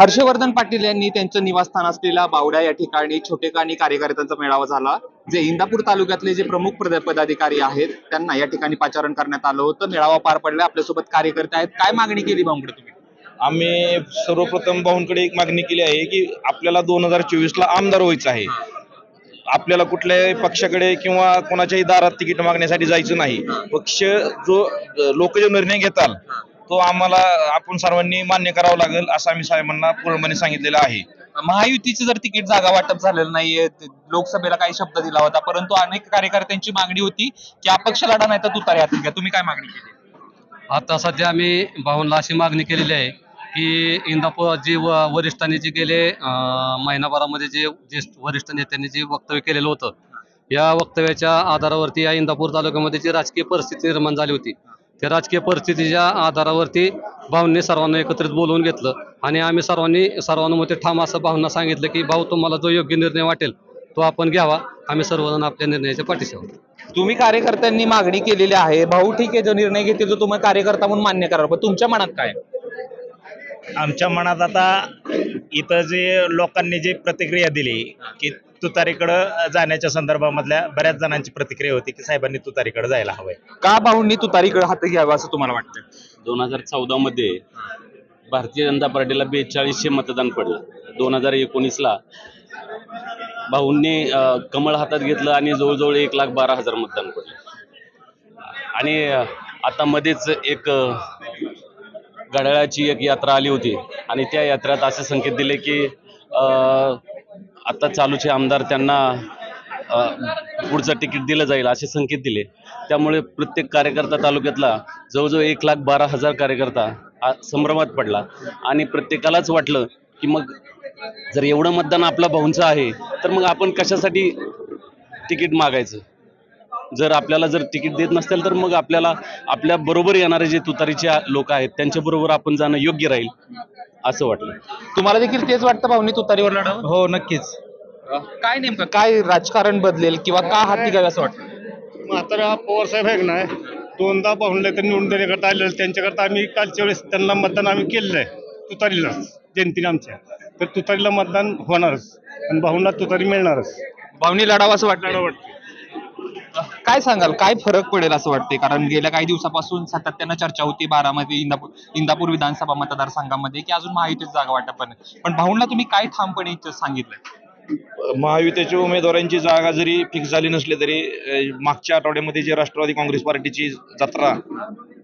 हर्षवर्धन पाटील यांनी त्यांचं निवासस्थान असलेल्या बावड्या या ठिकाणी छोटेखानी कार्यकर्त्यांचा मेळावा झाला। जे इंदापूर तालुक्यातले जे प्रमुख पदाधिकारी आहेत त्यांना या ठिकाणी पाचारण करण्यात आलं होतं। मेळावा पार पडला। आपल्यासोबत कार्यकर्ते आहेत। काय मागणी केली भाऊंकडे तुम्ही? आम्ही सर्वप्रथम भाऊंकडे एक मागणी केली आहे की आपल्याला 2024 ला आमदार व्हायचं आहे। आपल्याला कुठल्याही पक्षाकडे किंवा कोणाच्याही दारात तिकीट मागण्यासाठी जायचं नाही। पक्ष जो लोक जो निर्णय घेताल तो आम्हाला आपण सर्वांनी मान्य करावं लागेल असं आम्ही साहेबांना पूर्णपणे सांगितलेलं आहे। महायुतीचं जर तिकीट जागा वाटप झालेलं नाहीये, लोकसभेला काही शब्द दिला होता, परंतु अनेक कार्यकर्त्यांची मागणी होती की अपक्ष लढा नाही तर तुतारी हाती घ्या। तुम्ही काय मागणी केली? आता सध्या आम्ही भाऊंना अशी मागणी केलेली आहे की इंदापूर जे वरिष्ठांनी जे गेले महिनाभरामध्ये जे वरिष्ठ नेत्यांनी जे वक्तव्य केलेलं होतं, या वक्तव्याच्या आधारावरती या इंदापूर तालुक्यामध्ये जी राजकीय परिस्थिती निर्माण झाली होती, त्या राजकीय परिस्थितीच्या आधारावरती भाऊंनी सर्वांना एकत्रित बोलवून घेतलं आणि आम्ही सर्वांमध्ये ठाम असं भाऊंना सांगितलं की भाऊ तुम्हाला जो योग्य निर्णय वाटेल तो आपण घ्यावा। आम्ही सर्वजण आपल्या निर्णयाच्या पाठीशी आहोत। तुम्ही कार्यकर्त्यांनी मागणी केलेली आहे, भाऊ ठीक आहे जो निर्णय घेतील तो तुम्ही कार्यकर्ता म्हणून मान्य करा, पण तुमच्या मनात काय? आमच्या मनात आता इथं जे लोकांनी जे प्रतिक्रिया दिली की तुतारीकडे जाण्याच्या संदर्भामधल्या बऱ्याच जणांची प्रतिक्रिया होती की साहेबांनी तुतारीकडे जायला हवंय। का भाऊंनी तुतारीकडे हात घ्यावा असं तुम्हाला वाटतं? 2014 मध्ये भारतीय जनता पार्टीला 4200 मतदान पडलं। 2019 ला भाऊंनी कमळ हातात घेतलं आणि जवळजवळ 1,12,000 मतदान पडलं। आणि आता मध्येच एक घड्याळाची एक यात्रा आली होती आणि त्या यात्रेत असे संकेत दिले की आता चालूचे आमदार त्यांना पुढचं तिकीट दिलं जाईल असे संकेत दिले। त्यामुळे प्रत्येक कार्यकर्ता तालुक्यातला जवळजवळ 1,12,000 कार्यकर्ता संभ्रमात पडला आणि प्रत्येकालाच वाटलं की मग जर एवढं मतदान आपला भाऊंचं आहे तर मग आपण कशासाठी तिकीट मागायचं? जर आपल्याला जर तिकीट देत नसतील तर मग आपल्याला आपल्या बरोबर येणारे जे तुतारीचे लोक आहेत त्यांच्या बरोबर आपण जाणं योग्य राहील असं वाटलं। तुम्हाला देखील तेच वाटतं भाऊंनी तुतारीवर लढावं? हो नक्कीच। काय नेमकं काय राजकारण बदलेल किंवा का हाती घ्यावे असं वाटतं? म्हातारा पवार साहेब आहे ना, दोनदा पाहुणले तर निवडून देण्याकरता आलेलं, त्यांच्याकरता आम्ही कालच्या वेळेस त्यांना मतदान आम्ही केलेलं आहे तुतारीला जनतेने आमच्या, तर तुतारीला मतदान होणारच आणि भाऊंना तुतारी मिळणारच। भाऊंनी लढावं असं वाटतं? काय सांगाल, काय फरक पडेल असं वाटते? कारण गेल्या काही दिवसापासून सातत्यानं चर्चा होती बारामती इंदापूर विधानसभा मतदारसंघामध्ये की अजून महायुतीची जागा वाटप नाही, पण भाऊंना तुम्ही काय ठामपणे सांगितलंय? महायुतीच्या उमेदवारांची जागा जरी फिक्स झाली नसली तरी मागच्या आठवड्यामध्ये जे राष्ट्रवादी काँग्रेस पार्टीची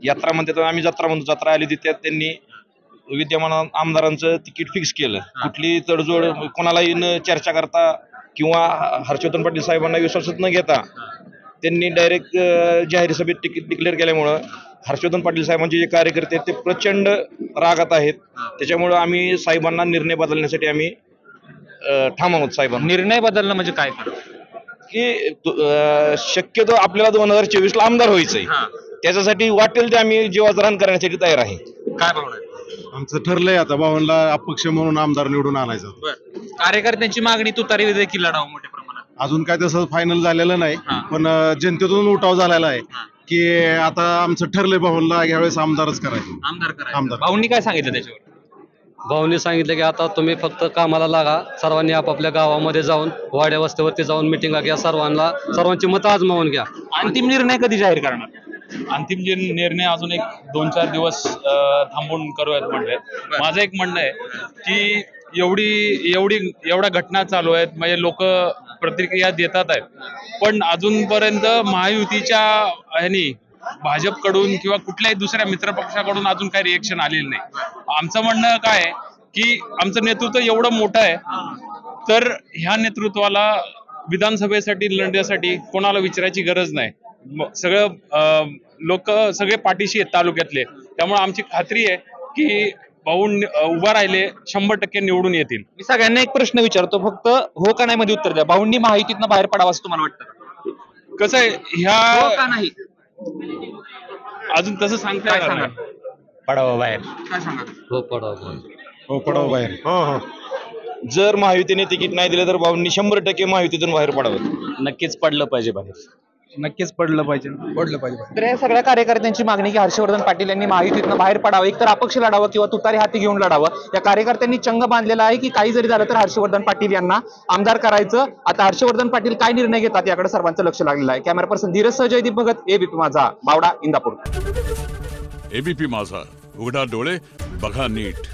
यात्रा म्हणते तर आम्ही जत्रा म्हणतो, जत्रा आली होती त्यात त्यांनी विद्यमान आमदारांचं तिकीट फिक्स केलं। कुठली तडजोड कोणालाही न चर्चा करता किंवा हर्षवर्धन पाटील साहेबांना विश्वासात न घेता त्यांनी डायरेक्ट जाहीर सभेत तिकीट डिक्लेअर केल्यामुळं हर्षवर्धन पाटील साहेबांचे जे कार्यकर्ते आहेत ते प्रचंड रागात आहेत। त्याच्यामुळं आम्ही साहेबांना निर्णय बदलण्यासाठी आम्ही ठाम आहोत। साहेबांना निर्णय बदलणं म्हणजे काय की शक्यतो आपल्याला 2024 ला आमदार व्हायचंय, त्याच्यासाठी वाटेल ते आम्ही जीवाचरण करण्यासाठी तयार आहे। काय भावना? आमचं ठरलंय आता भाऊंना अपक्ष म्हणून आमदार निवडून आणायचं। कार्यकर्त्यांची मागणी तुतारी देखील लढावं मोठ्या प्रमाणात? अजून काय तसं फायनल झालेलं नाही, पण जनतेतून उठाव झालेला आहे की आता आमचं ठरलंय भाऊंना यावेळेस आमदारच करायचं। आमदार भाऊंनी काय सांगितलं त्याच्यावर? भाऊंनी सांगितलं की आता तुम्ही फक्त कामाला लागा, सर्वांनी आपापल्या गावामध्ये जाऊन वाड्या वस्त्यावरती जाऊन मिटिंगा घ्या, सर्वांची मतं आजमावून घ्या। अंतिम निर्णय कधी जाहीर करणार? अंतिम जे निर्णय अजून एक 2-4 दिवस थांबून करूयात म्हणले। माझं एक म्हणणं आहे की एवढ्या घटना चालू आहेत, म्हणजे लोक प्रतिक्रिया देतात आहेत, पण अजूनपर्यंत महायुतीच्या ह्यानी भाजपकडून किंवा कुठल्याही दुसऱ्या मित्रपक्षाकडून अजून काही रिएक्शन आलेलं नाही। आमचं म्हणणं काय आहे की आमचं नेतृत्व एवढं मोठं आहे तर ह्या नेतृत्वाला विधानसभेसाठी लढण्यासाठी कोणाला विचारायची गरज नाही। सगळं लोक सगळे पाठीशी आहेत तालुक्यातले, त्यामुळे आमची खात्री आहे की भाऊ उभा राहिले 100% निवडून येतील। मी सगळ्यांना एक प्रश्न विचारतो, फक्त हो का नाही मध्ये उत्तर द्या। भाऊंनी महायुतीतनं बाहेर पडावं असं तुम्हाला वाटतं? कसं आहे हो का नाही अजून तसं सांगता येणार नाही। पडावं बाहेर। काय सांगा? हो पडावं, हो पडावं बाहेर। हो जर महायुतीने तिकीट नाही दिलं तर भाऊंनी 100% महायुतीतून बाहेर पडावं। नक्कीच पडलं पाहिजे बाहेर। नक्कीच पडलं पाहिजे. तर या सगळ्या कार्यकर्त्यांची मागणी की हर्षवर्धन पाटील यांनी महायुतीतनं बाहेर पडावं, एकतर अपक्ष लढावं किंवा तुतारी हाती घेऊन लढावं. या कार्यकर्त्यांनी चंग बांधलेला आहे की काही जरी झालं तर हर्षवर्धन पाटील यांना आमदार करायचं. आता हर्षवर्धन पाटील काय निर्णय घेतात याकडे सर्वांचं लक्ष लागलेलं आहे. कॅमेरा पर्सन धीरज सह जयदीप भगत, एबीपी माझा, बावडा, इंदापूर. एबीपी माझा, उघडा डोळे बघा नीट.